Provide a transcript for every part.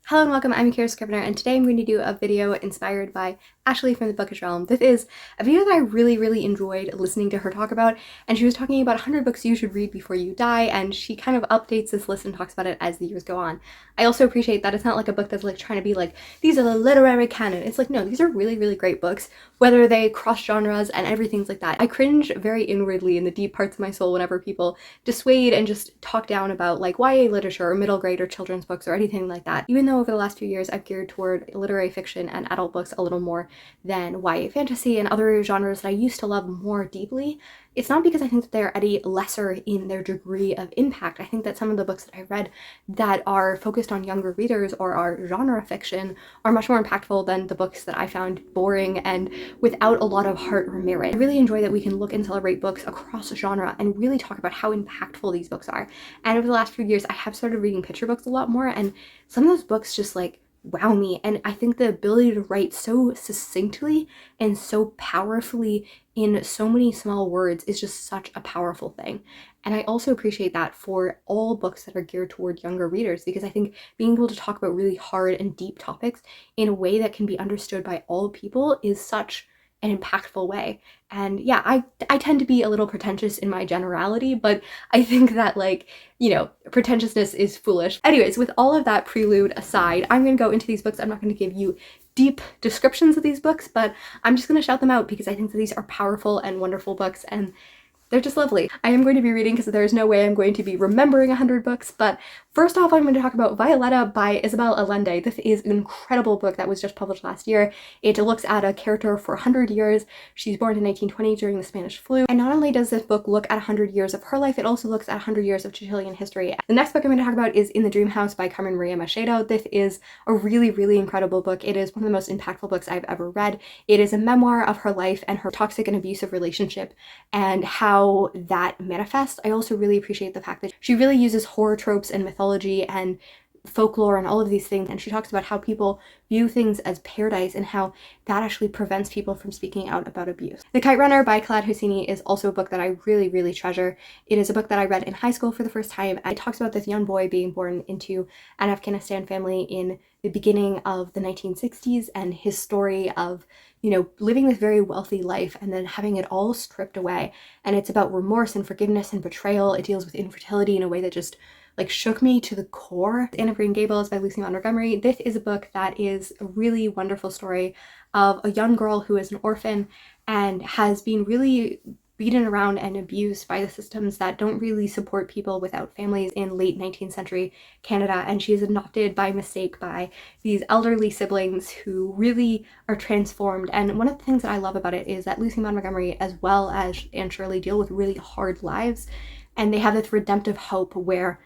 Hello and welcome, I'm Kira Scrivener, and today I'm going to do a video inspired by Ashley from the Bookish Realm. This is a video that I really enjoyed listening to her talk about, and she was talking about 100 books you should read before you die, and she kind of updates this list and talks about it as the years go on. I also appreciate that it's not like a book that's like trying to be like, these are the literary canon. It's like, no, these are really great books, whether they cross genres and everything's like that. I cringe very inwardly in the deep parts of my soul whenever people dissuade and just talk down about like YA literature or middle grade or children's books or anything like that, even though over the last few years I've geared toward literary fiction and adult books a little more than YA fantasy and other genres that I used to love more deeply. It's not because I think that they are any lesser in their degree of impact. I think that some of the books that I read that are focused on younger readers or are genre fiction are much more impactful than the books that I found boring and without a lot of heart or merit. I really enjoy that we can look and celebrate books across genre and really talk about how impactful these books are. And over the last few years I have started reading picture books a lot more, and some of those books just like wow me, and I think the ability to write so succinctly and so powerfully in so many small words is just such a powerful thing. And I also appreciate that for all books that are geared toward younger readers, because I think being able to talk about really hard and deep topics in a way that can be understood by all people is such an impactful way. And yeah, I tend to be a little pretentious in my generality, but I think that, like, you know, pretentiousness is foolish. Anyways, with all of that prelude aside, I'm gonna go into these books. I'm not gonna give you deep descriptions of these books, but I'm just gonna shout them out because I think that these are powerful and wonderful books, and they're just lovely. I am going to be reading because there's no way I'm going to be remembering 100 books, but first off I'm going to talk about Violeta by Isabel Allende. This is an incredible book that was just published last year. It looks at a character for 100 years. She's born in 1920 during the Spanish flu, and not only does this book look at 100 years of her life, it also looks at 100 years of Chilean history. The next book I'm going to talk about is In the Dream House by Carmen Maria Machado. This is a really incredible book. It is one of the most impactful books I've ever read. It is a memoir of her life and her toxic and abusive relationship and how that manifests. I also really appreciate the fact that she really uses horror tropes and mythology and folklore and all of these things, and she talks about how people view things as paradise and how that actually prevents people from speaking out about abuse. The Kite Runner by Khaled Hosseini is also a book that I really treasure. It is a book that I read in high school for the first time. It talks about this young boy being born into an Afghanistan family in the beginning of the 1960s and his story of, you know, living this very wealthy life and then having it all stripped away. And it's about remorse and forgiveness and betrayal. It deals with infertility in a way that just like shook me to the core. Anne of Green Gables by Lucy Montgomery. This is a book that is a really wonderful story of a young girl who is an orphan and has been really beaten around and abused by the systems that don't really support people without families in late 19th century Canada, and she is adopted by mistake by these elderly siblings who really are transformed. And one of the things that I love about it is that Lucy Montgomery as well as Anne Shirley deal with really hard lives, and they have this redemptive hope where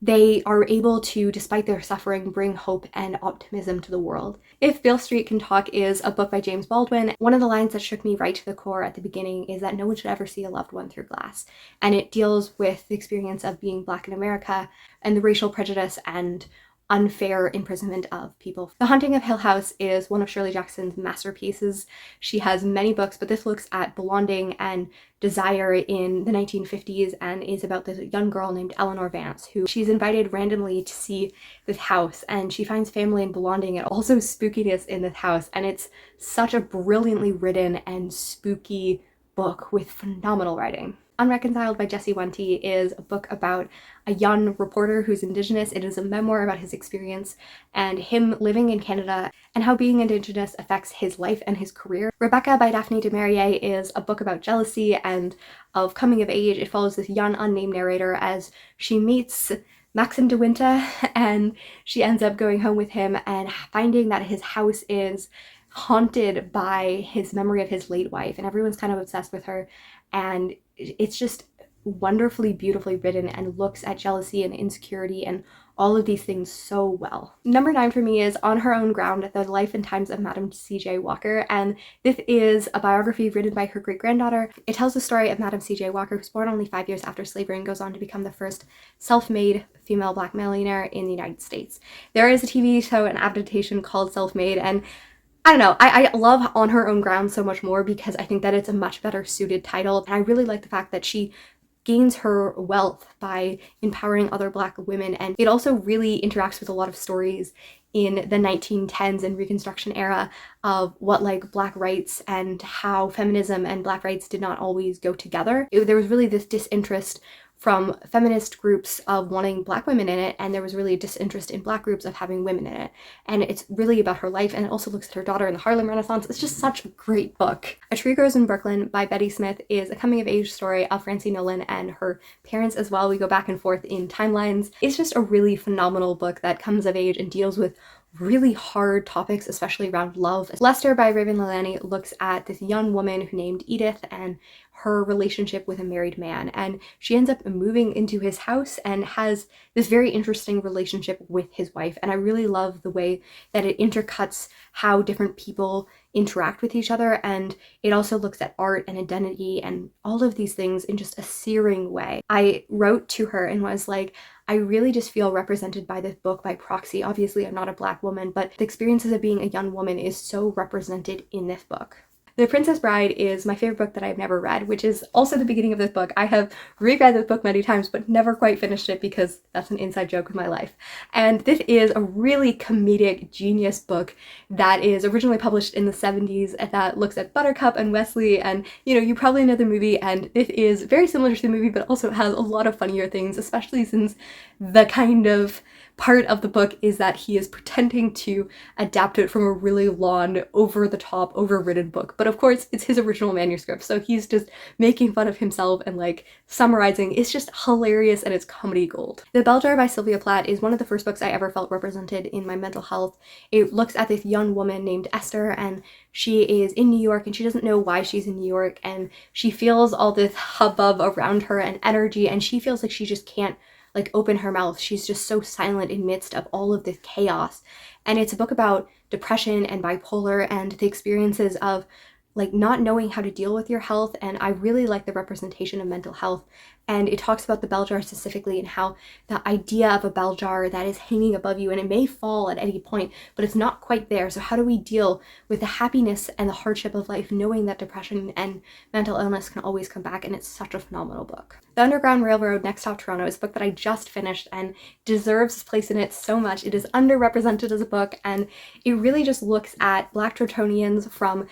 they are able to, despite their suffering, bring hope and optimism to the world. If Beale Street Can Talk is a book by James Baldwin, one of the lines that shook me right to the core at the beginning is that no one should ever see a loved one through glass. And it deals with the experience of being Black in America and the racial prejudice and unfair imprisonment of people. The Haunting of Hill House is one of Shirley Jackson's masterpieces. She has many books, but this looks at belonging and desire in the 1950s and is about this young girl named Eleanor Vance who she's invited randomly to see this house, and she finds family and belonging and also spookiness in this house, and it's such a brilliantly written and spooky book with phenomenal writing. Unreconciled by Jesse Wente is a book about a young reporter who's Indigenous. It is a memoir about his experience and him living in Canada and how being Indigenous affects his life and his career. Rebecca by Daphne du Maurier is a book about jealousy and of coming of age. It follows this young unnamed narrator as she meets Maxim de Winter and she ends up going home with him and finding that his house is haunted by his memory of his late wife, and everyone's kind of obsessed with her, and it's just wonderfully beautifully written and looks at jealousy and insecurity and all of these things so well. Number 9 for me is On Her Own Ground, The Life and Times of Madam C.J. Walker, and this is a biography written by her great-granddaughter. It tells the story of Madam C.J. Walker, who's born only 5 years after slavery and goes on to become the first self-made female Black millionaire in the United States. There is a TV show, an adaptation called Self-Made, and I don't know, I love On Her Own Ground so much more because I think that it's a much better suited title, and I really like the fact that she gains her wealth by empowering other Black women, and it also really interacts with a lot of stories in the 1910s and Reconstruction era of what like Black rights and how feminism and Black rights did not always go together. There was really this disinterest from feminist groups of wanting Black women in it, and there was really a disinterest in Black groups of having women in it. And it's really about her life, and it also looks at her daughter in the Harlem Renaissance. It's just such a great book. A Tree Grows in Brooklyn by Betty Smith is a coming-of-age story of Francie Nolan and her parents as well. We go back and forth in timelines. It's just a really phenomenal book that comes of age and deals with really hard topics, especially around love. Lester by Raven Leilani looks at this young woman who named Edith and her relationship with a married man, and she ends up moving into his house and has this very interesting relationship with his wife. And I really love the way that it intercuts how different people interact with each other, and it also looks at art and identity and all of these things in just a searing way. I wrote to her and was like, I really just feel represented by this book by proxy. Obviously, I'm not a Black woman, but the experiences of being a young woman is so represented in this book. The Princess Bride is my favorite book that I've never read, which is also the beginning of this book. I have reread this book many times, but never quite finished it because that's an inside joke of my life. And this is a really comedic genius book that is originally published in the 70s that looks at Buttercup and Wesley, and you probably know the movie, and it is very similar to the movie, but also has a lot of funnier things, especially since the kind of part of the book is that he is pretending to adapt it from a really long, over-the-top, overwritten book. But of course, it's his original manuscript, so he's just making fun of himself and like summarizing. It's just hilarious, and it's comedy gold. The Bell Jar by Sylvia Plath is one of the first books I ever felt represented in my mental health. It looks at this young woman named Esther, and she is in New York, and she doesn't know why she's in New York, and she feels all this hubbub around her and energy, and she feels like she just can't like open her mouth. She's just so silent in midst of all of this chaos. And it's a book about depression and bipolar and the experiences of like not knowing how to deal with your health. And I really like the representation of mental health. And it talks about the bell jar specifically and how the idea of a bell jar that is hanging above you, and it may fall at any point, but it's not quite there. So how do we deal with the happiness and the hardship of life, knowing that depression and mental illness can always come back? And it's such a phenomenal book. The Underground Railroad Next Stop Toronto is a book that I just finished and deserves its place in it so much. It is underrepresented as a book, and it really just looks at Black Torontonians from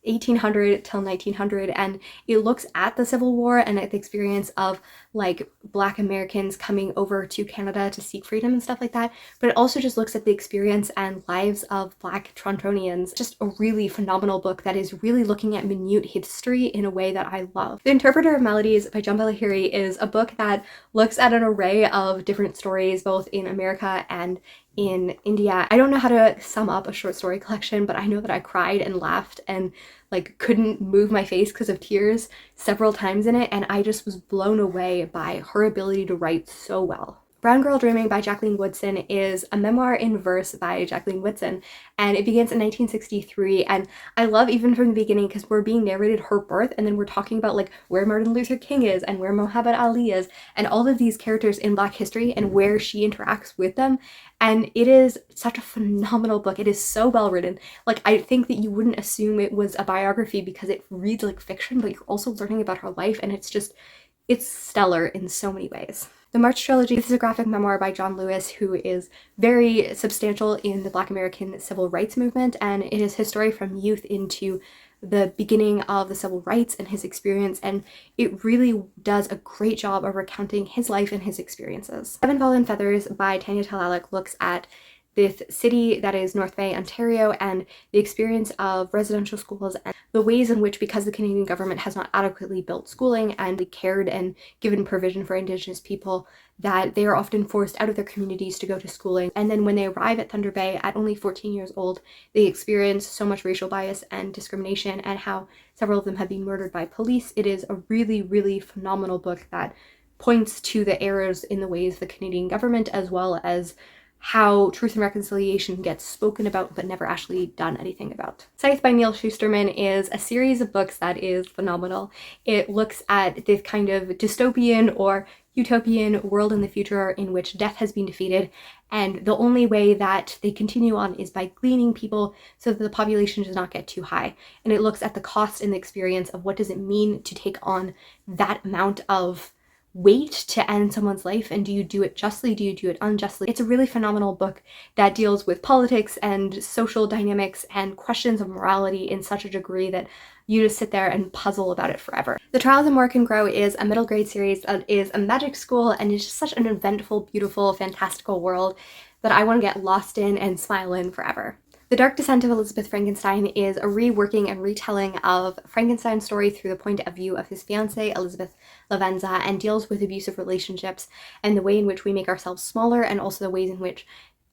1800 till 1900, and it looks at the Civil War and at the experience of like Black Americans coming over to Canada to seek freedom and stuff like that, but it also just looks at the experience and lives of Black Torontonians. Just a really phenomenal book that is really looking at minute history in a way that I love. The Interpreter of Maladies by John Bellahiri is a book that looks at an array of different stories both in America and in India. I don't know how to sum up a short story collection, but I know that I cried and laughed and like couldn't move my face because of tears several times in it, and I just was blown away by her ability to write so well. Brown Girl Dreaming by Jacqueline Woodson is a memoir in verse by Jacqueline Woodson, and it begins in 1963, and I love even from the beginning because we're being narrated her birth, and then we're talking about like where Martin Luther King is and where Muhammad Ali is and all of these characters in Black history and where she interacts with them. And it is such a phenomenal book. It is so well written. Like, I think that you wouldn't assume it was a biography because it reads like fiction, but you're also learning about her life, and it's stellar in so many ways. The March Trilogy, this is a graphic memoir by John Lewis, who is very substantial in the Black American civil rights movement, and it is his story from youth into the beginning of the civil rights and his experience, and it really does a great job of recounting his life and his experiences. Seven Fallen Feathers by Tanya Talalik looks at this city that is North Bay, Ontario, and the experience of residential schools and the ways in which, because the Canadian government has not adequately built schooling and cared and given provision for Indigenous people, that they are often forced out of their communities to go to schooling. And then when they arrive at Thunder Bay at only 14 years old, they experience so much racial bias and discrimination, and how several of them have been murdered by police. It is a really, really phenomenal book that points to the errors in the ways the Canadian government, as well as how truth and reconciliation gets spoken about but never actually done anything about. Scythe by Neil Shusterman is a series of books that is phenomenal. It looks at this kind of dystopian or utopian world in the future in which death has been defeated, and the only way that they continue on is by gleaning people so that the population does not get too high. And it looks at the cost and the experience of what does it mean to take on that amount of wait to end someone's life, and do you do it justly, do you do it unjustly? It's a really phenomenal book that deals with politics and social dynamics and questions of morality in such a degree that you just sit there and puzzle about it forever. The Trials of Morrigan Grow is a middle grade series that is a magic school, and it's just such an eventful, beautiful, fantastical world that I want to get lost in and smile in forever. The Dark Descent of Elizabeth Frankenstein is a reworking and retelling of Frankenstein's story through the point of view of his fiancée, Elizabeth Lavenza, and deals with abusive relationships and the way in which we make ourselves smaller, and also the ways in which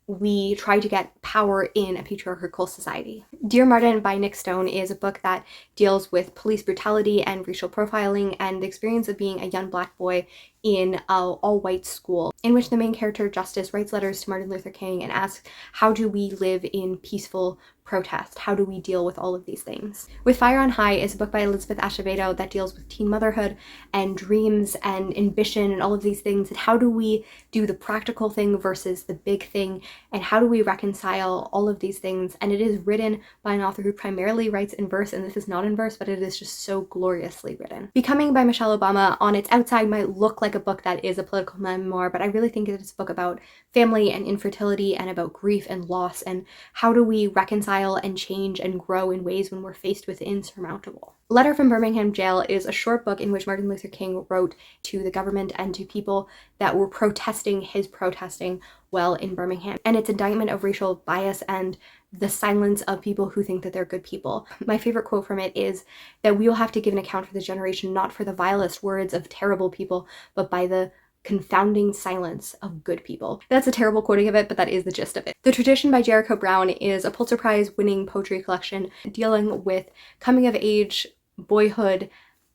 we try to get power in a patriarchal society. Dear Martin by Nick Stone is a book that deals with police brutality and racial profiling and the experience of being a young black boy in an all-white school, in which the main character, Justice, writes letters to Martin Luther King and asks, how do we live in peaceful protest? How do we deal with all of these things? With Fire on High is a book by Elizabeth Acevedo that deals with teen motherhood and dreams and ambition and all of these things, and how do we do the practical thing versus the big thing, and how do we reconcile all of these things? And it is written by an author who primarily writes in verse, and this is not in verse, but it is just so gloriously written. Becoming by Michelle Obama on its outside might look like a book that is a political memoir, but I really think it's a book about family and infertility and about grief and loss, and how do we reconcile and change and grow in ways when we're faced with the insurmountable. Letter from Birmingham Jail is a short book in which Martin Luther King wrote to the government and to people that were protesting his protesting while in Birmingham. And it's indictment of racial bias and the silence of people who think that they're good people. My favorite quote from it is that we will have to give an account for this generation, not for the vilest words of terrible people, but by the confounding silence of good people. That's a terrible quoting of it, but that is the gist of it. The Tradition by Jericho Brown is a Pulitzer Prize winning poetry collection dealing with coming of age, boyhood,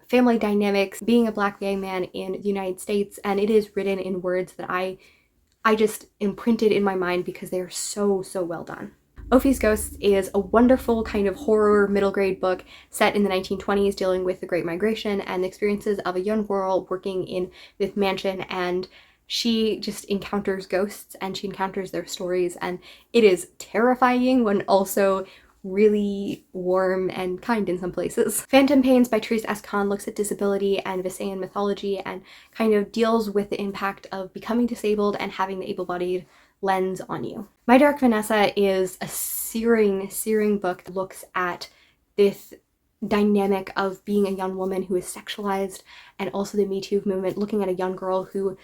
family dynamics, being a black gay man in the United States, and it is written in words that I just imprinted in my mind because they are so well done. Ophi's Ghosts is a wonderful kind of horror middle grade book set in the 1920s dealing with the Great Migration and the experiences of a young girl working in this mansion, and she just encounters ghosts and she encounters their stories, and it is terrifying when also really warm and kind in some places. Phantom Pains by Therese S. Kahn looks at disability and Visayan mythology and kind of deals with the impact of becoming disabled and having the able-bodied lens on you. My Dark Vanessa is a searing book that looks at this dynamic of being a young woman who is sexualized, and also the Me Too movement, looking at a young girl who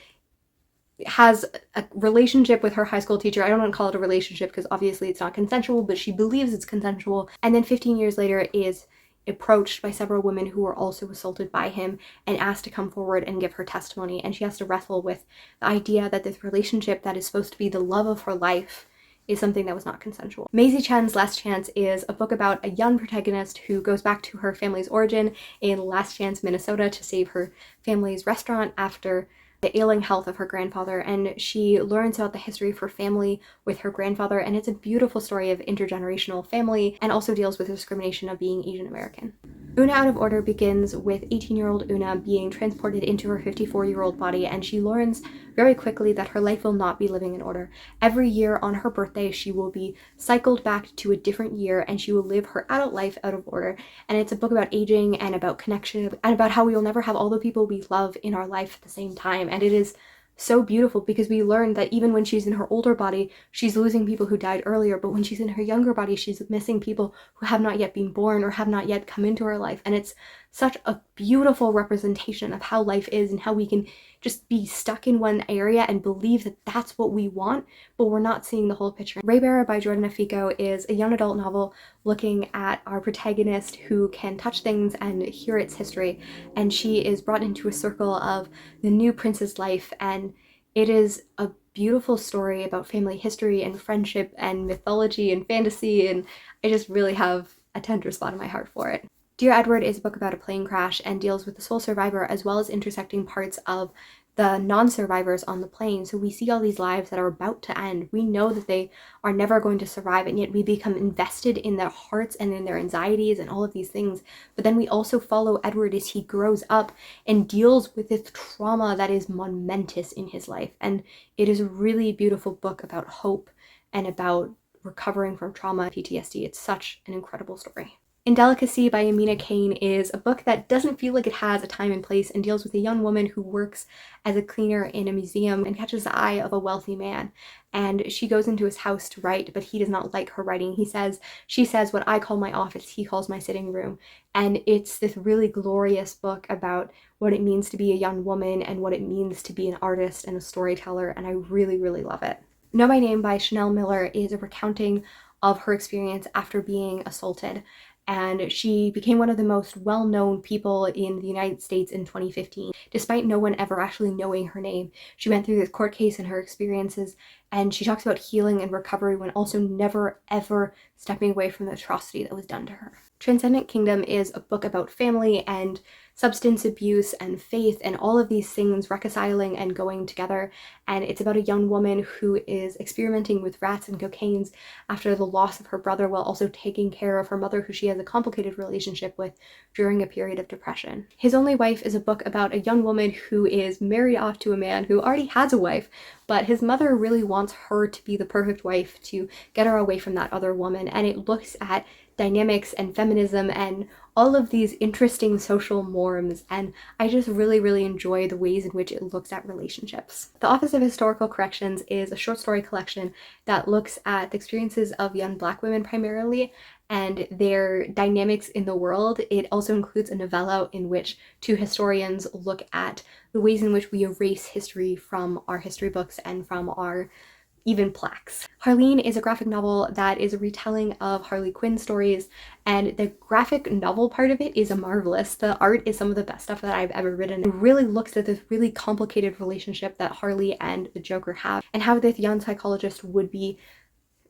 has a relationship with her high school teacher. I don't want to call it a relationship because obviously it's not consensual, but she believes it's consensual. And then 15 years later is approached by several women who were also assaulted by him and asked to come forward and give her testimony. And she has to wrestle with the idea that this relationship that is supposed to be the love of her life is something that was not consensual. Maisie Chen's Last Chance is a book about a young protagonist who goes back to her family's origin in Last Chance, Minnesota to save her family's restaurant after the ailing health of her grandfather, and she learns about the history of her family with her grandfather, and it's a beautiful story of intergenerational family and also deals with the discrimination of being Asian American. Una Out of Order begins with 18-year-old Una being transported into her 54-year-old body, and she learns very quickly that her life will not be living in order. Every year on her birthday, she will be cycled back to a different year and she will live her adult life out of order. And it's a book about aging and about connection and about how we will never have all the people we love in our life at the same time. And it is so beautiful because we learn that even when she's in her older body, she's losing people who died earlier, but when she's in her younger body, she's missing people who have not yet been born or have not yet come into her life. And it's such a beautiful representation of how life is and how we can just be stuck in one area and believe that that's what we want, but we're not seeing the whole picture. Raybearer by Jordan Afico is a young adult novel looking at our protagonist who can touch things and hear its history, and she is brought into a circle of the new prince's life, and it is a beautiful story about family history and friendship and mythology and fantasy, and I just really have a tender spot in my heart for it. Dear Edward is a book about a plane crash and deals with the sole survivor as well as intersecting parts of the non-survivors on the plane. So we see all these lives that are about to end. We know that they are never going to survive, and yet we become invested in their hearts and in their anxieties and all of these things. But then we also follow Edward as he grows up and deals with this trauma that is momentous in his life. And it is a really beautiful book about hope and about recovering from trauma and PTSD. It's such an incredible story. Indelicacy by Amina Kane is a book that doesn't feel like it has a time and place and deals with a young woman who works as a cleaner in a museum and catches the eye of a wealthy man. And she goes into his house to write, but he does not like her writing. She says, what I call my office, he calls my sitting room. And it's this really glorious book about what it means to be a young woman and what it means to be an artist and a storyteller. And I really, really love it. Know My Name by Chanel Miller is a recounting of her experience after being assaulted. And she became one of the most well-known people in the United States in 2015, despite no one ever actually knowing her name. She went through this court case and her experiences, and she talks about healing and recovery when also never ever stepping away from the atrocity that was done to her. Transcendent Kingdom is a book about family and substance abuse and faith and all of these things reconciling and going together. And it's about a young woman who is experimenting with rats and cocaines after the loss of her brother, while also taking care of her mother, who she has a complicated relationship with during a period of depression. His Only Wife is a book about a young woman who is married off to a man who already has a wife, but his mother really wants her to be the perfect wife to get her away from that other woman. And it looks at dynamics and feminism and all of these interesting social norms, and I just really, really enjoy the ways in which it looks at relationships. The Office of Historical Corrections is a short story collection that looks at the experiences of young Black women primarily and their dynamics in the world. It also includes a novella in which two historians look at the ways in which we erase history from our history books and from our even plaques. Harleen is a graphic novel that is a retelling of Harley Quinn stories, and the graphic novel part of it is marvelous. The art is some of the best stuff that I've ever written. It really looks at this really complicated relationship that Harley and the Joker have, and how this young psychologist would be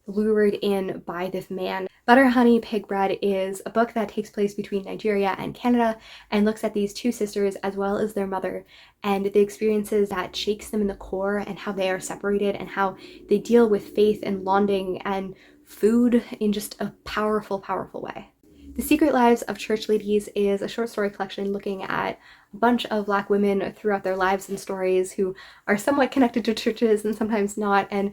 lured in by this man. Butter, Honey, Pig Bread is a book that takes place between Nigeria and Canada and looks at these two sisters as well as their mother and the experiences that shakes them in the core and how they are separated and how they deal with faith and longing and food in just a powerful, powerful way. The Secret Lives of Church Ladies is a short story collection looking at a bunch of Black women throughout their lives and stories who are somewhat connected to churches and sometimes not, and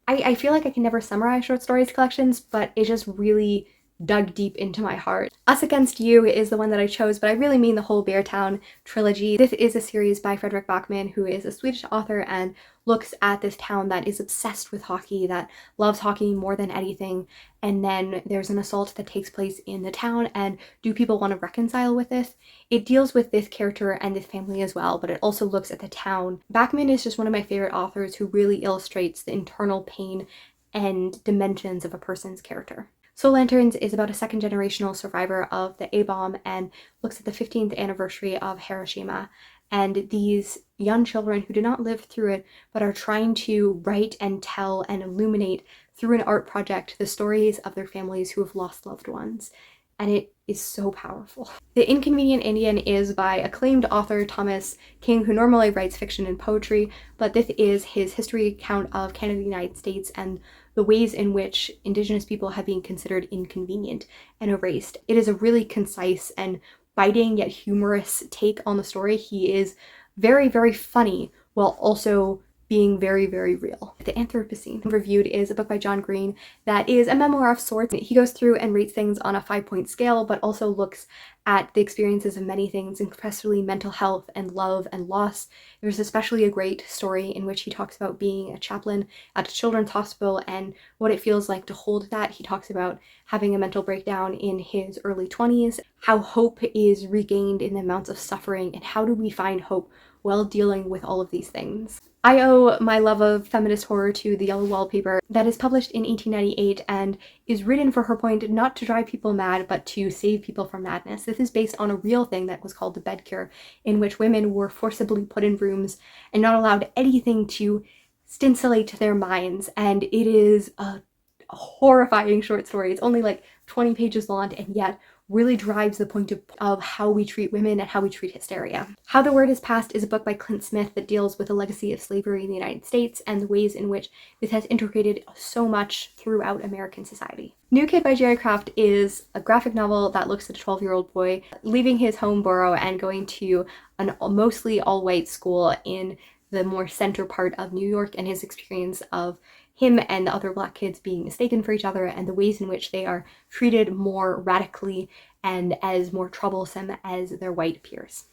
I feel like I can never summarize short stories collections, but it just really dug deep into my heart. Us Against You is the one that I chose, but I really mean the whole Beartown trilogy. This is a series by Fredrik Backman, who is a Swedish author and looks at this town that is obsessed with hockey, that loves hockey more than anything, and then there's an assault that takes place in the town, and do people want to reconcile with this? It deals with this character and this family as well, but it also looks at the town. Backman is just one of my favorite authors who really illustrates the internal pain and dimensions of a person's character. Soul Lanterns is about a second generational survivor of the A-bomb and looks at the 15th anniversary of Hiroshima and these young children who did not live through it but are trying to write and tell and illuminate through an art project the stories of their families who have lost loved ones. And it is so powerful. The Inconvenient Indian is by acclaimed author Thomas King, who normally writes fiction and poetry, but this is his history account of Canada and the United States and the ways in which Indigenous people have been considered inconvenient and erased. It is a really concise and biting yet humorous take on the story. He is very, very funny while also being very, very real. The Anthropocene Reviewed is a book by John Green that is a memoir of sorts. He goes through and rates things on a 5-point scale, but also looks at the experiences of many things, especially mental health and love and loss. There's especially a great story in which he talks about being a chaplain at a children's hospital and what it feels like to hold that. He talks about having a mental breakdown in his early 20s, how hope is regained in the amounts of suffering, and how do we find hope while dealing with all of these things. I owe my love of feminist horror to The Yellow Wallpaper, that is published in 1898 and is written for her point not to drive people mad but to save people from madness. This is based on a real thing that was called the bed cure, in which women were forcibly put in rooms and not allowed anything to stimulate their minds, and it is a horrifying short story. It's only like 20 pages long and yet really drives the point of how we treat women and how we treat hysteria. How the Word is Passed is a book by Clint Smith that deals with the legacy of slavery in the United States and the ways in which this has integrated so much throughout American society. New Kid by Jerry Craft is a graphic novel that looks at a 12-year-old boy leaving his home borough and going to a mostly all-white school in the more center part of New York and his experience of him and the other Black kids being mistaken for each other, and the ways in which they are treated more radically and as more troublesome as their white peers.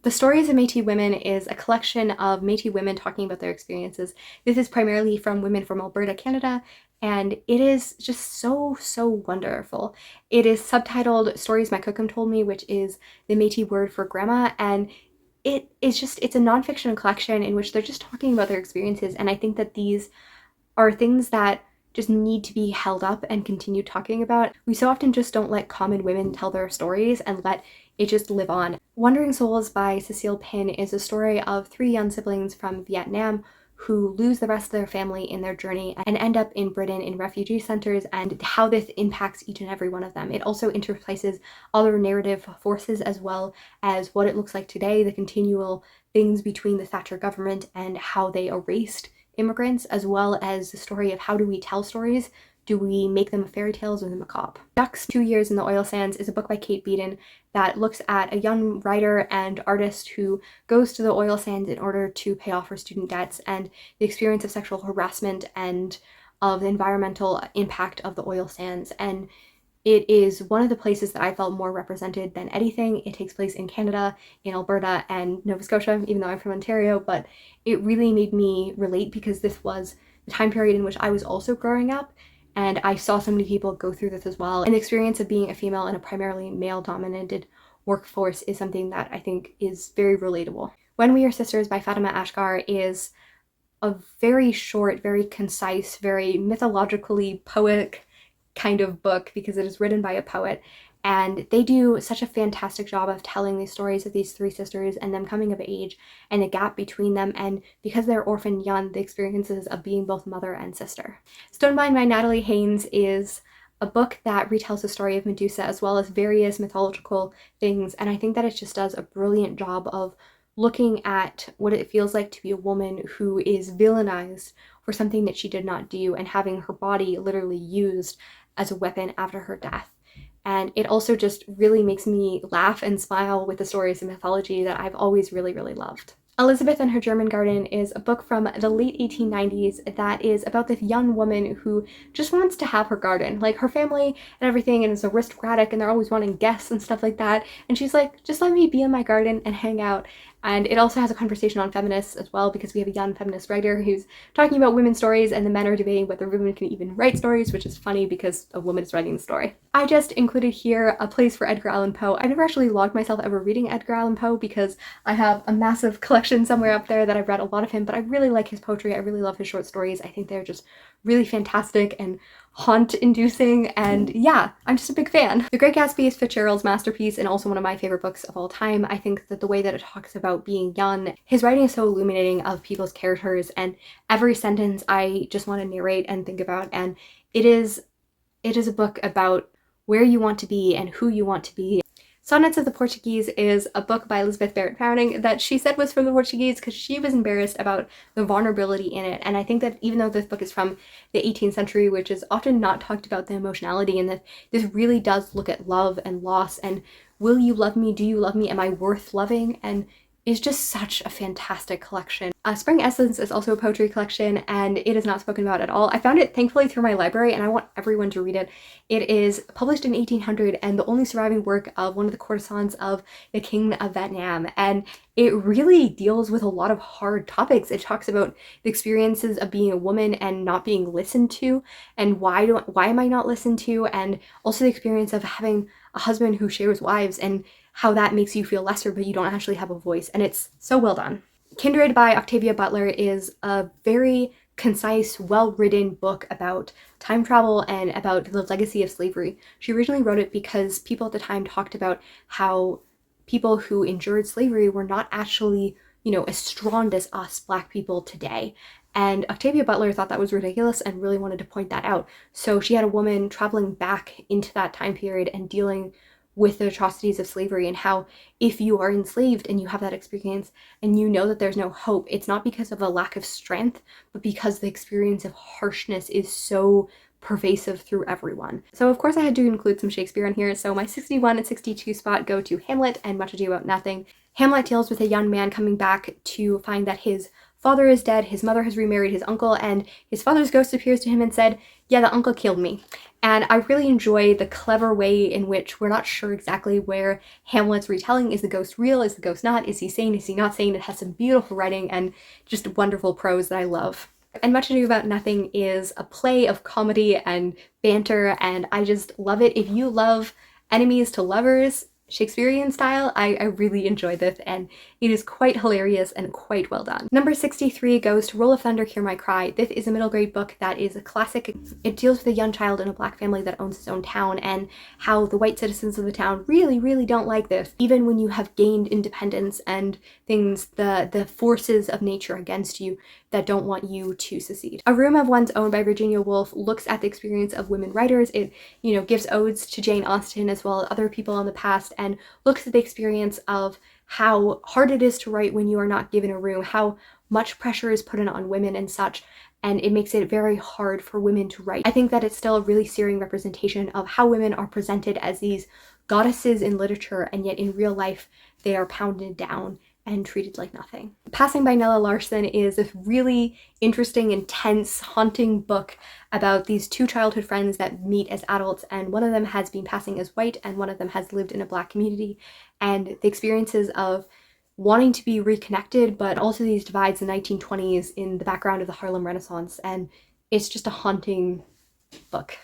The Stories of Métis Women is a collection of Métis women talking about their experiences. This is primarily from women from Alberta, Canada, and it is just so wonderful. It is subtitled Stories My Cookum Told Me, which is the Métis word for grandma, and it's a nonfiction collection in which they're just talking about their experiences, and I think that these are things that just need to be held up and continued talking about. We so often just don't let common women tell their stories and let it just live on. Wandering Souls by Cecile Pin is a story of 3 young siblings from Vietnam who lose the rest of their family in their journey and end up in Britain in refugee centers, and how this impacts each and every one of them. It also interplaces other narrative forces as well as what it looks like today, the continual things between the Thatcher government and how they erased immigrants, as well as the story of how do we tell stories. Do we make them fairy tales or the macabre? Duck's 2 Years in the Oil Sands is a book by Kate Beaton that looks at a young writer and artist who goes to the oil sands in order to pay off her student debts, and the experience of sexual harassment and of the environmental impact of the oil sands. And it is one of the places that I felt more represented than anything. It takes place in Canada, in Alberta and Nova Scotia, even though I'm from Ontario, but it really made me relate because this was the time period in which I was also growing up, and I saw so many people go through this as well. And the experience of being a female in a primarily male-dominated workforce is something that I think is very relatable. When We Are Sisters by Fatima Ashgar is a very short, very concise, very mythologically poetic kind of book because it is written by a poet, and they do such a fantastic job of telling the stories of these 3 sisters and them coming of age and the gap between them, and because they're orphan young, the experiences of being both mother and sister. Stonebind by Natalie Haynes is a book that retells the story of Medusa as well as various mythological things, and I think that it just does a brilliant job of looking at what it feels like to be a woman who is villainized for something that she did not do and having her body literally used as a weapon after her death. And it also just really makes me laugh and smile with the stories of mythology that I've always really loved. Elizabeth and Her German Garden is a book from the late 1890s that is about this young woman who just wants to have her garden. Like, her family and everything and is aristocratic and they're always wanting guests and stuff like that. And she's like, just let me be in my garden and hang out. And it also has a conversation on feminists as well, because we have a young feminist writer who's talking about women's stories and the men are debating whether women can even write stories, which is funny because a woman is writing the story. I just included here a place for Edgar Allan Poe. I never actually logged myself ever reading Edgar Allan Poe because I have a massive collection somewhere up there that I've read a lot of him, but I really like his poetry. I really love his short stories. I think they're just really fantastic and haunt-inducing, and yeah, I'm just a big fan. The Great Gatsby is Fitzgerald's masterpiece and also one of my favorite books of all time. I think that the way that it talks about being young, his writing is so illuminating of people's characters, and every sentence I just want to narrate and think about, and it is a book about where you want to be and who you want to be. Sonnets of the Portuguese is a book by Elizabeth Barrett Browning that she said was from the Portuguese because she was embarrassed about the vulnerability in it. And I think that even though this book is from the 18th century, which is often not talked about the emotionality in this really does look at love and loss and will you love me? Do you love me? Am I worth loving? And is just such a fantastic collection. Spring Essence is also a poetry collection, and it is not spoken about at all. I found it thankfully through my library, and I want everyone to read it. It is published in 1800 and the only surviving work of one of the courtesans of the King of Vietnam, and it really deals with a lot of hard topics. It talks about the experiences of being a woman and not being listened to, and why am I not listened to, and also the experience of having a husband who shares wives and how that makes you feel lesser but you don't actually have a voice, and it's so well done. Kindred by Octavia Butler is a very concise, well-written book about time travel and about the legacy of slavery. She originally wrote it because people at the time talked about how people who endured slavery were not actually, as strong as us Black people today. And Octavia Butler thought that was ridiculous and really wanted to point that out. So she had a woman traveling back into that time period and dealing with the atrocities of slavery, and how if you are enslaved and you have that experience and you know that there's no hope, it's not because of a lack of strength, but because the experience of harshness is so pervasive through everyone. So of course I had to include some Shakespeare in here, so my 61 and 62 spot go to Hamlet and Much Ado About Nothing. Hamlet deals with a young man coming back to find that his father is dead, his mother has remarried his uncle, and his father's ghost appears to him and said, yeah, the uncle killed me. And I really enjoy the clever way in which we're not sure exactly where Hamlet's retelling. Is the ghost real? Is the ghost not? Is he sane? Is he not sane? It has some beautiful writing and just wonderful prose that I love. And Much Ado About Nothing is a play of comedy and banter, and I just love it. If you love enemies to lovers, Shakespearean style, I really enjoy this, and it is quite hilarious and quite well done. Number 63 goes to Roll of Thunder, Hear My Cry. This is a middle grade book that is a classic. It deals with a young child in a black family that owns its own town and how the white citizens of the town really don't like this. Even when you have gained independence and things, the forces of nature against you that don't want you to succeed. A Room of One's Own by Virginia Woolf looks at the experience of women writers. It, gives odes to Jane Austen as well as other people in the past, and looks at the experience of how hard it is to write when you are not given a room, how much pressure is put on women and such, and it makes it very hard for women to write. I think that it's still a really searing representation of how women are presented as these goddesses in literature, and yet in real life they are pounded down and treated like nothing. Passing by Nella Larson is a really interesting, intense, haunting book about these two childhood friends that meet as adults, and one of them has been passing as white and one of them has lived in a black community, and the experiences of wanting to be reconnected, but also these divides in the 1920s in the background of the Harlem Renaissance, and it's just a haunting book.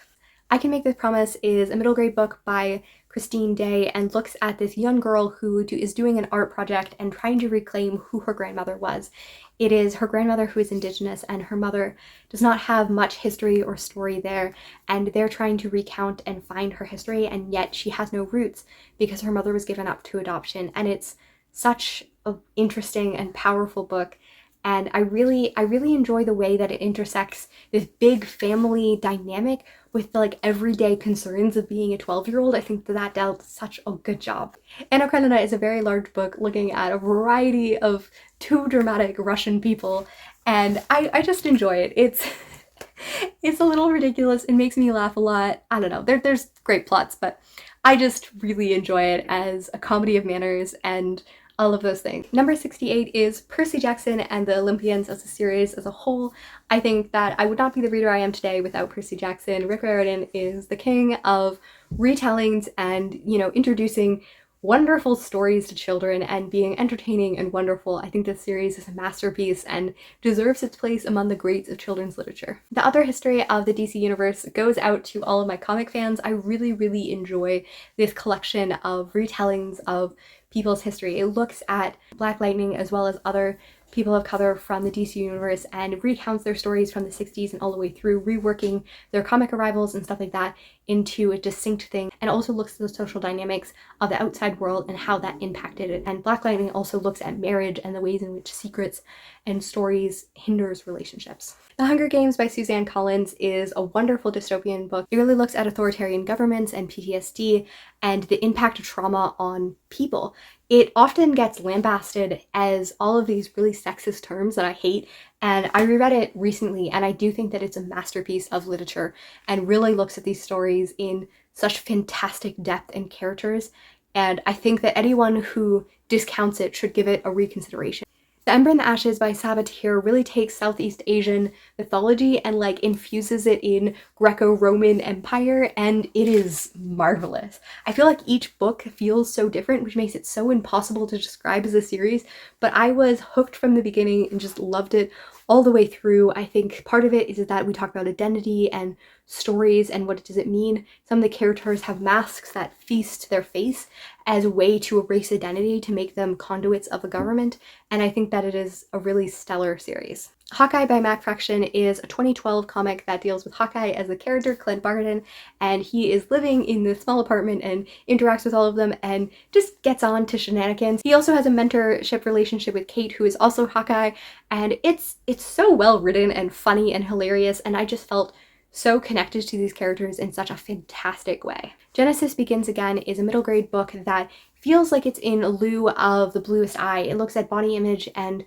I Can Make This Promise is a middle grade book by Christine Day and looks at this young girl who is doing an art project and trying to reclaim who her grandmother was. It is her grandmother who is Indigenous, and her mother does not have much history or story there, and they're trying to recount and find her history, and yet she has no roots because her mother was given up to adoption. And it's such an interesting and powerful book. And I really enjoy the way that it intersects this big family dynamic with the everyday concerns of being a 12-year-old. I think that dealt such a good job. Anna Karenina is a very large book looking at a variety of too dramatic Russian people, and I just enjoy it. It's a little ridiculous. It makes me laugh a lot. I don't know. There's great plots, but I just really enjoy it as a comedy of manners and all of those things. Number 68 is Percy Jackson and the Olympians as a series as a whole. I think that I would not be the reader I am today without Percy Jackson. Rick Riordan is the king of retellings and, introducing wonderful stories to children and being entertaining and wonderful. I think this series is a masterpiece and deserves its place among the greats of children's literature. The other history of the DC universe goes out to all of my comic fans. I really enjoy this collection of retellings of people's history. It looks at Black Lightning as well as other people of color from the DC universe and recounts their stories from the 60s and all the way through, reworking their comic arrivals and stuff like that into a distinct thing, and also looks at the social dynamics of the outside world and how that impacted it. And Black Lightning also looks at marriage and the ways in which secrets and stories hinders relationships. The Hunger Games by Suzanne Collins is a wonderful dystopian book. It really looks at authoritarian governments and PTSD and the impact of trauma on people. It often gets lambasted as all of these really sexist terms that I hate, and I reread it recently and I do think that it's a masterpiece of literature and really looks at these stories in such fantastic depth and characters, and I think that anyone who discounts it should give it a reconsideration. The Ember and the Ashes by Sabatir really takes Southeast Asian mythology and infuses it in Greco-Roman Empire, and it is marvelous. I feel like each book feels so different, which makes it so impossible to describe as a series, but I was hooked from the beginning and just loved it all the way through. I think part of it is that we talk about identity and stories and what does it mean. Some of the characters have masks that feast their face as a way to erase identity to make them conduits of a government, and I think that it is a really stellar series. Hawkeye by Mac Fraction is a 2012 comic that deals with Hawkeye as the character Clint Barton, and he is living in this small apartment and interacts with all of them and just gets on to shenanigans. He also has a mentorship relationship with Kate, who is also Hawkeye, and it's so well written and funny and hilarious, and I just felt so connected to these characters in such a fantastic way. Genesis Begins Again is a middle grade book that feels like it's in lieu of The Bluest Eye. It looks at body image and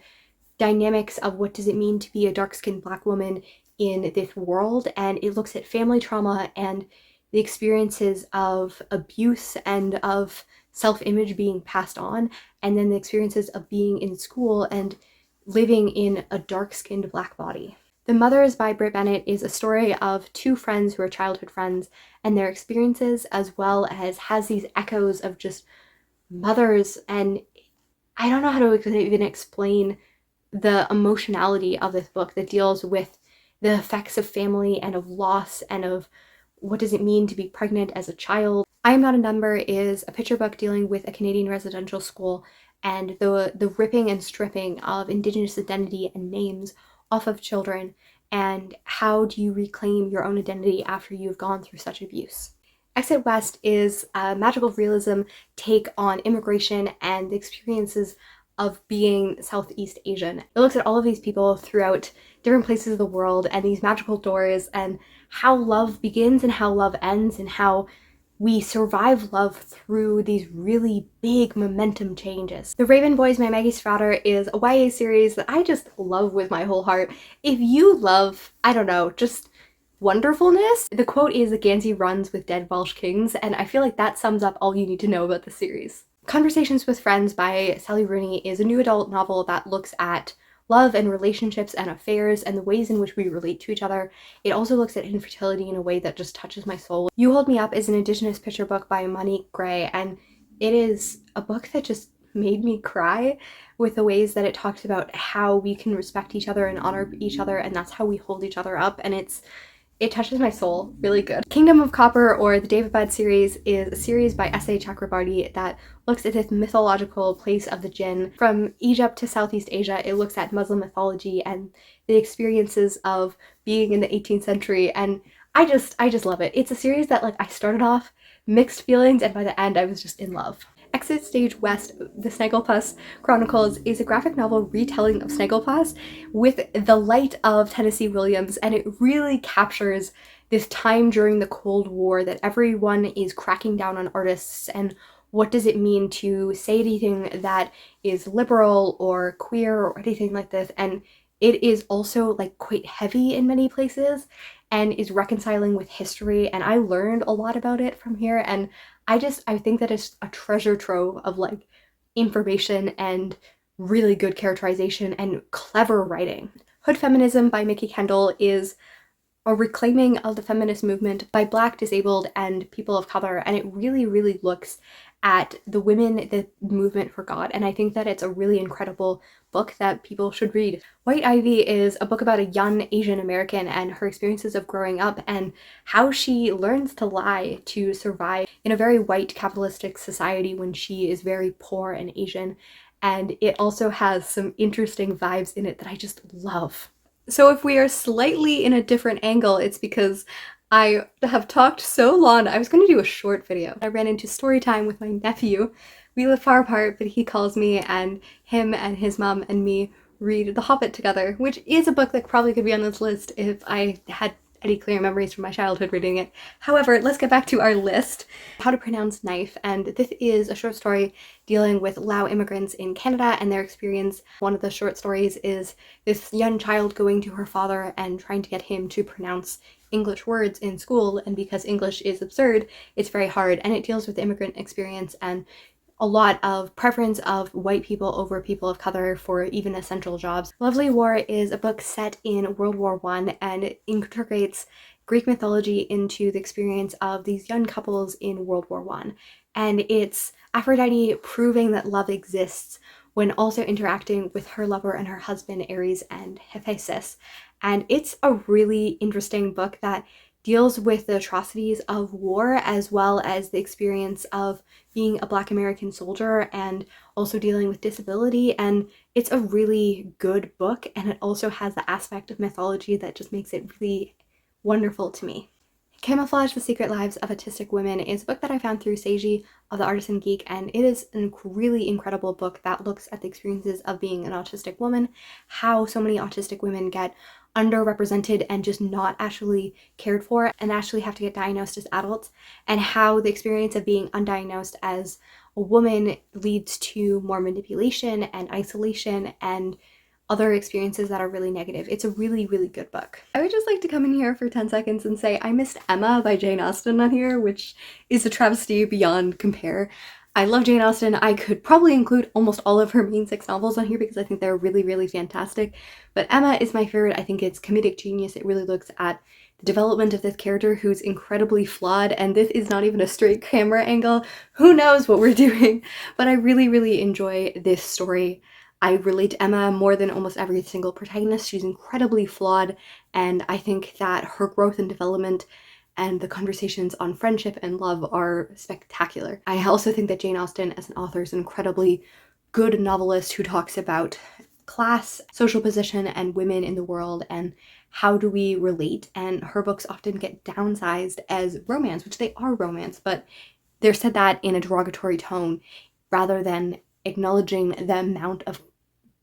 dynamics of what does it mean to be a dark-skinned Black woman in this world, and it looks at family trauma and the experiences of abuse and of self-image being passed on, and then the experiences of being in school and living in a dark-skinned black body. The Mothers by Britt Bennett is a story of two friends who are childhood friends and their experiences, as well as has these echoes of just mothers, and I don't know how to even explain the emotionality of this book that deals with the effects of family and of loss and of what does it mean to be pregnant as a child. I Am Not a Number is a picture book dealing with a Canadian residential school and the ripping and stripping of Indigenous identity and names off of children, and how do you reclaim your own identity after you've gone through such abuse. Exit West is a magical realism take on immigration and the experiences of being Southeast Asian. It looks at all of these people throughout different places of the world and these magical doors and how love begins and how love ends and how we survive love through these really big momentum changes. The Raven Boys by Maggie Strader is a YA series that I just love with my whole heart. If you love, I don't know, just wonderfulness, the quote is that Gansey runs with dead Welsh kings, and I feel like that sums up all you need to know about the series. Conversations with Friends by Sally Rooney is a new adult novel that looks at love and relationships and affairs and the ways in which we relate to each other. It also looks at infertility in a way that just touches my soul. You Hold Me Up is an Indigenous picture book by Monique Gray, and it is a book that just made me cry with the ways that it talks about how we can respect each other and honor each other, and that's how we hold each other up, and it touches my soul really good. Kingdom of Copper, or the David Bad series, is a series by S.A. Chakrabarty that looks at this mythological place of the jinn. From Egypt to Southeast Asia, it looks at Muslim mythology and the experiences of being in the 18th century, and I just love it. It's a series that, like, I started off mixed feelings, and by the end I was just in love. Exit Stage West, The Snagglepuss Chronicles, is a graphic novel retelling of Snagglepuss with the light of Tennessee Williams, and it really captures this time during the Cold War that everyone is cracking down on artists, and what does it mean to say anything that is liberal or queer or anything like this. And it is also like quite heavy in many places and is reconciling with history, and I learned a lot about it from here, and I think that it's a treasure trove of like information and really good characterization and clever writing. Hood Feminism by Mickey Kendall is a reclaiming of the feminist movement by Black, disabled, and people of color, and it really looks at the women, the movement for God, and I think that it's a really incredible book that people should read. White Ivy is a book about a young Asian American and her experiences of growing up and how she learns to lie to survive in a very white capitalistic society when she is very poor and Asian, and it also has some interesting vibes in it that I just love. So if we are slightly in a different angle, it's because I have talked so long. I was going to do a short video. I ran into story time with my nephew. We live far apart, but he calls me, and him and his mom and me read The Hobbit together, which is a book that probably could be on this list if I had any clear memories from my childhood reading it. However, let's get back to our list. How to Pronounce Knife, and this is a short story dealing with Lao immigrants in Canada and their experience. One of the short stories is this young child going to her father and trying to get him to pronounce English words in school, and because English is absurd, it's very hard, and it deals with the immigrant experience and a lot of preference of white people over people of color for even essential jobs. Lovely War is a book set in World War I and it integrates Greek mythology into the experience of these young couples in World War I. And it's Aphrodite proving that love exists when also interacting with her lover and her husband, Ares and Hephaestus. And it's a really interesting book that deals with the atrocities of war as well as the experience of being a Black American soldier and also dealing with disability, and it's a really good book, and it also has the aspect of mythology that just makes it really wonderful to me. Camouflage: The Secret Lives of Autistic Women is a book that I found through Seji of The Artisan Geek, and it is a really incredible book that looks at the experiences of being an autistic woman, how so many autistic women get underrepresented and just not actually cared for and actually have to get diagnosed as adults, and how the experience of being undiagnosed as a woman leads to more manipulation and isolation and other experiences that are really negative. It's a really good book. I would just like to come in here for 10 seconds and say I missed Emma by Jane Austen on here, which is a travesty beyond compare. I love Jane Austen. I could probably include almost all of her main 6 novels on here because I think they're really, really fantastic. But Emma is my favorite. I think it's comedic genius. It really looks at the development of this character who's incredibly flawed, and this is not even a straight camera angle. Who knows what we're doing? But I really, really enjoy this story. I relate to Emma more than almost every single protagonist. She's incredibly flawed, and I think that her growth and development and the conversations on friendship and love are spectacular. I also think that Jane Austen as an author is an incredibly good novelist who talks about class, social position, and women in the world, and how do we relate, and her books often get downsized as romance, which they are romance, but they're said that in a derogatory tone rather than acknowledging the amount of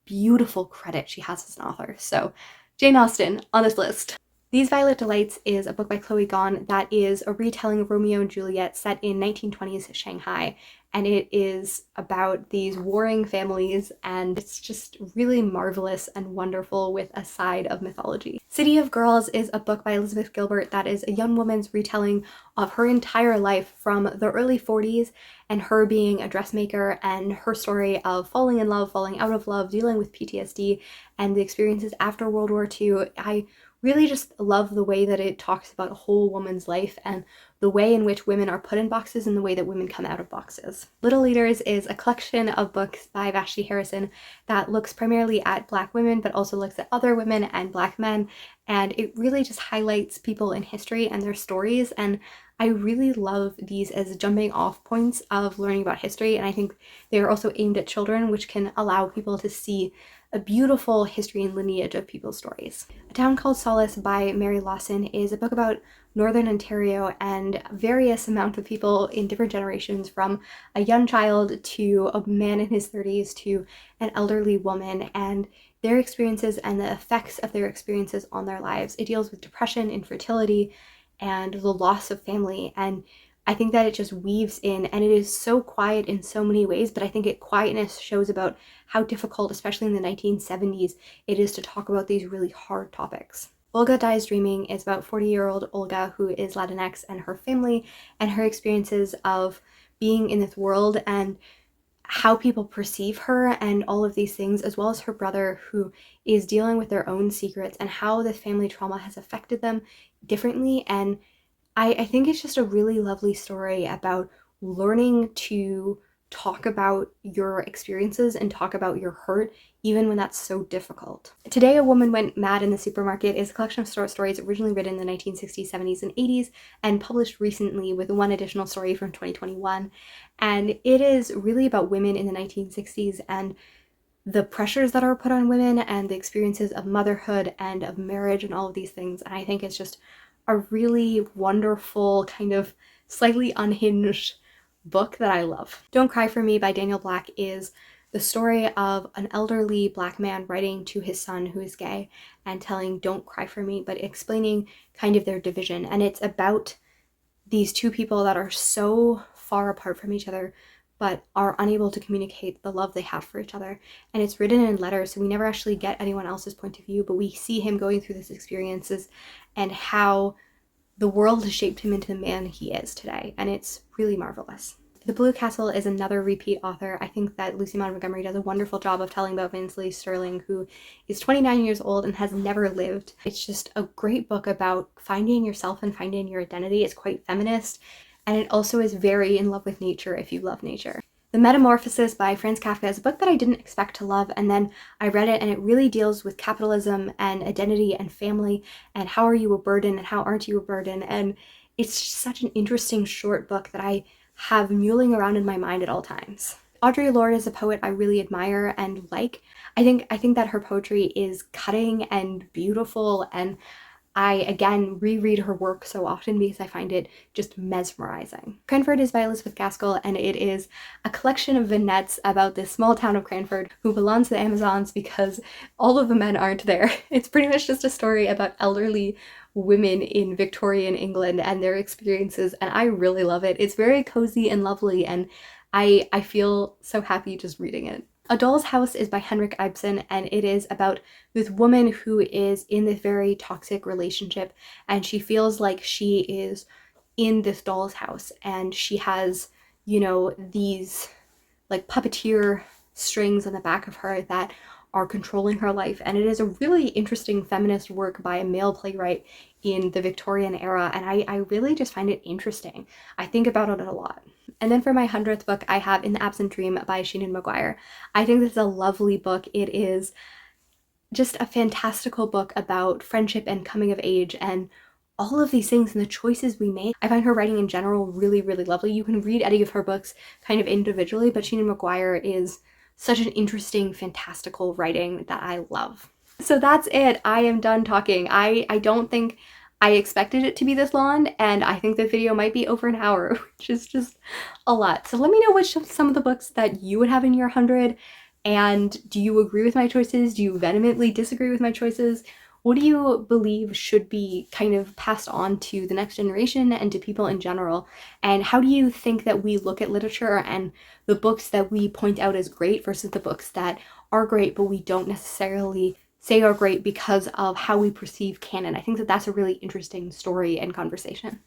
beautiful credit she has as an author. So Jane Austen on this list. These Violet Delights is a book by Chloe Gahn that is a retelling of Romeo and Juliet set in 1920s Shanghai, and it is about these warring families, and it's just really marvelous and wonderful with a side of mythology. City of Girls is a book by Elizabeth Gilbert that is a young woman's retelling of her entire life from the early 40s and her being a dressmaker and her story of falling in love, falling out of love, dealing with PTSD, and the experiences after World War II. I really just love the way that it talks about a whole woman's life and the way in which women are put in boxes and the way that women come out of boxes. Little Leaders is a collection of books by Vashti Harrison that looks primarily at Black women but also looks at other women and Black men, and it really just highlights people in history and their stories, and I really love these as jumping off points of learning about history, and I think they are also aimed at children, which can allow people to see a beautiful history and lineage of people's stories. A Town Called Solace by Mary Lawson is a book about Northern Ontario and various amount of people in different generations, from a young child to a man in his 30s to an elderly woman, and their experiences and the effects of their experiences on their lives. It deals with depression, infertility, and the loss of family, and I think that it just weaves in, and it is so quiet in so many ways, but I think quietness shows about how difficult, especially in the 1970s, it is to talk about these really hard topics. Olga Dies Dreaming is about 40-year-old Olga, who is Latinx, and her family and her experiences of being in this world and how people perceive her and all of these things, as well as her brother, who is dealing with their own secrets and how this family trauma has affected them differently. And I think it's just a really lovely story about learning to talk about your experiences and talk about your hurt, even when that's so difficult. Today a Woman Went Mad in the Supermarket is a collection of short stories originally written in the 1960s, 70s, and 80s and published recently with one additional story from 2021. And it is really about women in the 1960s and the pressures that are put on women and the experiences of motherhood and of marriage and all of these things. And I think it's just a really wonderful, kind of slightly unhinged book that I love. Don't Cry for Me by Daniel Black is the story of an elderly Black man writing to his son who is gay and telling don't cry for me, but explaining kind of their division. And it's about these two people that are so far apart from each other but are unable to communicate the love they have for each other. And it's written in letters, so we never actually get anyone else's point of view, but we see him going through these experiences and how the world has shaped him into the man he is today, and it's really marvelous. The Blue Castle is another repeat author. I think that Lucy Maud Montgomery does a wonderful job of telling about Vinsley Sterling, who is 29 years old and has never lived. It's just a great book about finding yourself and finding your identity. It's quite feminist, and it also is very in love with nature if you love nature. The Metamorphosis by Franz Kafka is a book that I didn't expect to love, and then I read it and it really deals with capitalism and identity and family and how are you a burden and how aren't you a burden, and it's just such an interesting short book that I have mulling around in my mind at all times. Audre Lorde is a poet I really admire and like. I think that her poetry is cutting and beautiful, and I, again, reread her work so often because I find it just mesmerizing. Cranford is by Elizabeth Gaskell, and it is a collection of vignettes about this small town of Cranford who belongs to the Amazons because all of the men aren't there. It's pretty much just a story about elderly women in Victorian England and their experiences, and I really love it. It's very cozy and lovely, and I feel so happy just reading it. A Doll's House is by Henrik Ibsen, and it is about this woman who is in this very toxic relationship, and she feels like she is in this doll's house, and she has you know, these like puppeteer strings on the back of her that are controlling her life. And it is a really interesting feminist work by a male playwright in the Victorian era, and I really just find it interesting. I think about it a lot. And then for my 100th book, I have In the Absent Dream by Seanan McGuire. I think this is a lovely book. It is just a fantastical book about friendship and coming of age and all of these things and the choices we make. I find her writing in general really, really lovely. You can read any of her books kind of individually, but Seanan McGuire is such an interesting, fantastical writing that I love. So that's it. I am done talking. I don't think I expected it to be this long, and I think the video might be over an hour, which is just a lot. So let me know which of some of the books that you would have in your 100, and do you agree with my choices? Do you vehemently disagree with my choices? What do you believe should be kind of passed on to the next generation and to people in general? And how do you think that we look at literature and the books that we point out as great versus the books that are great but we don't necessarily say are great because of how we perceive canon? I think that that's a really interesting story and conversation.